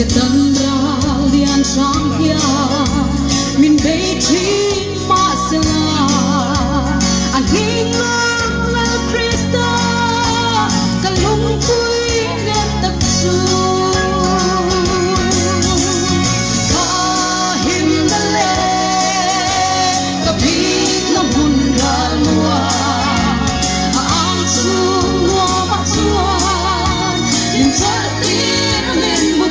sẽ tân ra liền sang kia mình đây chỉ mà sẽ anh hin lang là Krista cả lung vui nên tập trung ta hin đã lệ ta biết nó buồn ra mùa anh xuống mùa mắt xuân nhưng rất tin nên một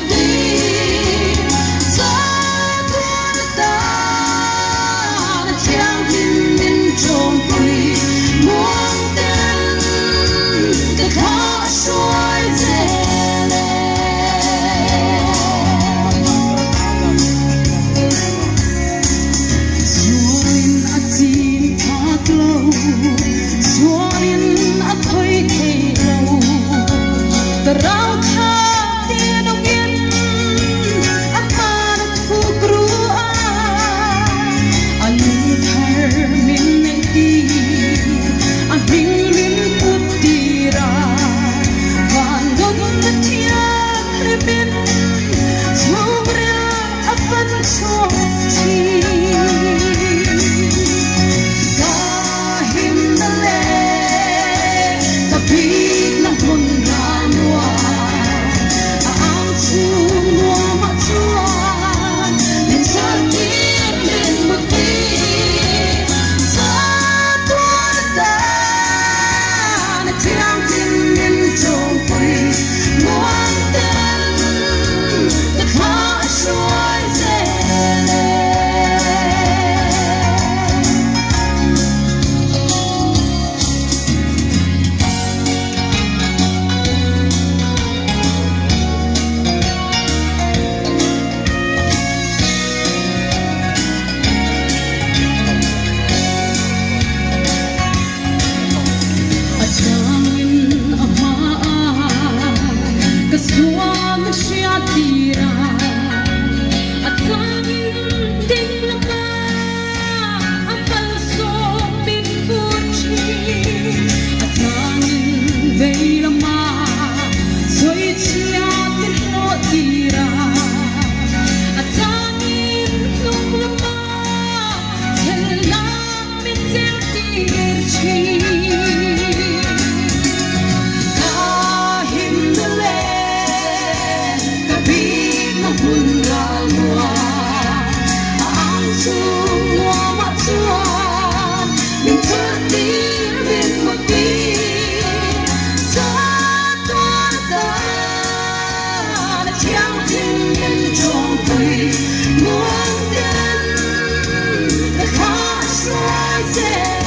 muốn đến khó xoay